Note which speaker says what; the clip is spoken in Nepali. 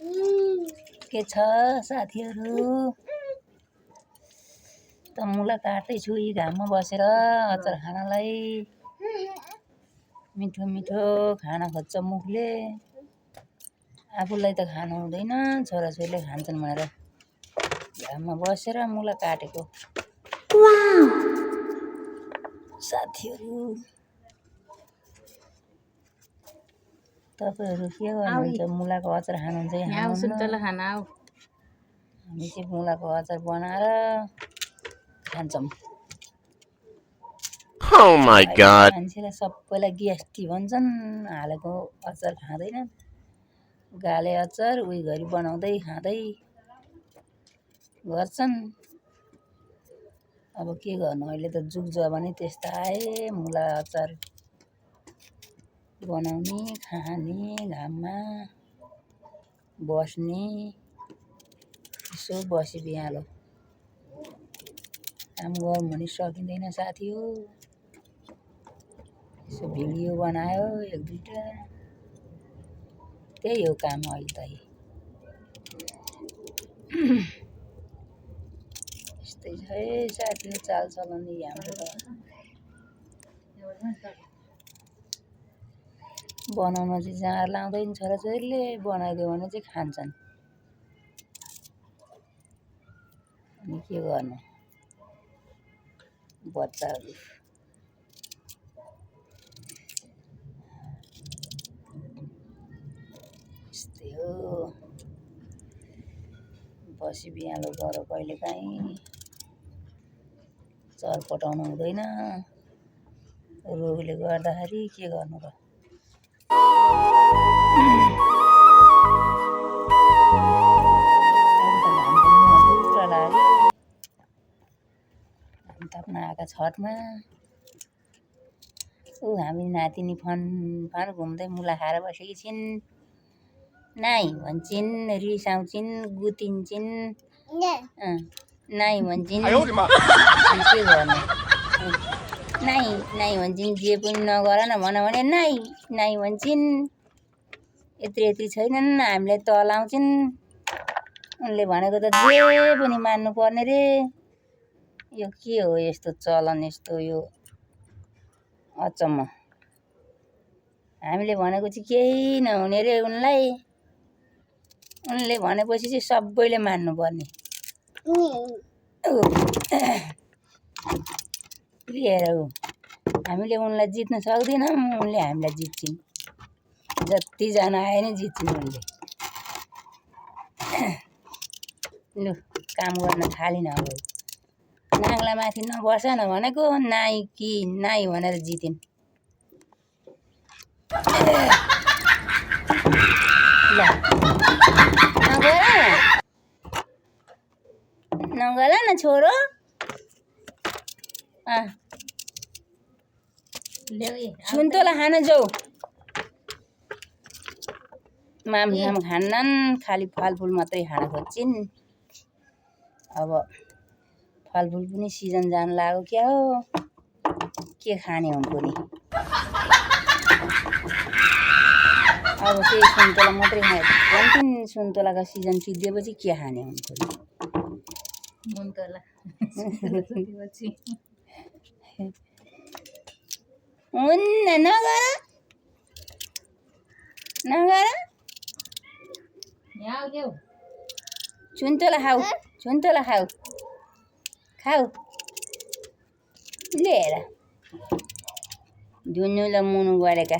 Speaker 1: के छ साथीहरू त मुला काट्दैछु यी घाममा बसेर अचार खानलाई मिठो मिठो खाना खोज्छ मुखले आफूलाई त खानु हुँदैन छोराछोरीले खान्छन् भनेर घाममा बसेर मुला काटेको साथीहरू तपाईहरु के गर्नुहुन्छ मुलाको अचार खानुहुन्छ कि
Speaker 2: खाना आऊ
Speaker 1: हामी चाहिँ मुलाको अचार बनाएर खान्छौँ
Speaker 3: Oh my god.
Speaker 1: मान्छेलाई सबैलाई ग्यास्ट्रिक भन्छन् हालेको अचार खाँदैनन् गाले अचार उही घरि बनाउँदै खाँदै गर्छन् अब के गर्नु अहिले त जुग जमानै त्यस्ता आए मुला अचार बनाउने खाने घाममा बस्ने यसो बसी बिहालो काम गरौँ भने सकिँदैन साथी हो यसो भिडियो बनायो एक दुईटा त्यही हो काम अहिले त यस्तै छ है साथी चालचलन हाम्रो त बनाउन चाहिँ जाँगर लाउँदैन छोराछोरीले बनाइदियो भने चाहिँ खान्छन् अनि के गर्नु बच्चाहरू यस्तै हो बसी बिहालो गर कहिलेकाहीँ चर पटाउनु हुँदैन रोगले गर्दाखेरि के गर्नु र ताप्न आएका छठमा ऊ हामी नातिनी फन घुम्दै मुला खाएर बसेकी छिन् नाइ भन्छन् रिसाउँछिन् गुतिन्छन् नाइ भन्छन् के गर्नु नाइ भन्छन् जे पनि नगर न भन भने नाइ भन्छन् यत्रो छैनन् हामीलाई तलाउँछिन् उनले भनेको त जे पनि मान्नु पर्ने रे यो के हो यस्तो चलन यस्तो यो अचम्म हामीले भनेको चाहिँ केही नहुने रे उनलाई उनले भनेपछि चाहिँ सबैले मान्नुपर्ने लिएर हामीले उनलाई जित्न सक्दैनौँ उनले हामीलाई जित्छिन् जतिजना आए नि जित्छिन् उनले लु काम गर्न थालिन अब नाङ्ला माथि नबस न भनेको नाइ भनेर जितिन् ल नगर न छोरो सुन्तला खान जाऊ मामझाम खान्नन् खालि फलफुल मात्रै खान खोज्छिन् अब फलफुल पनि सिजन जान लाग्यो क्या हो के खाने हुन् पनि अब त्यही सुन्तला मात्रै खाए भन्छन् सुन्तलाको सिजन सिद्धिएपछि के खाने हुन् पनि हुन्न नगर सुन्तला खाऊ लिएर धुनु र मुनु गरेका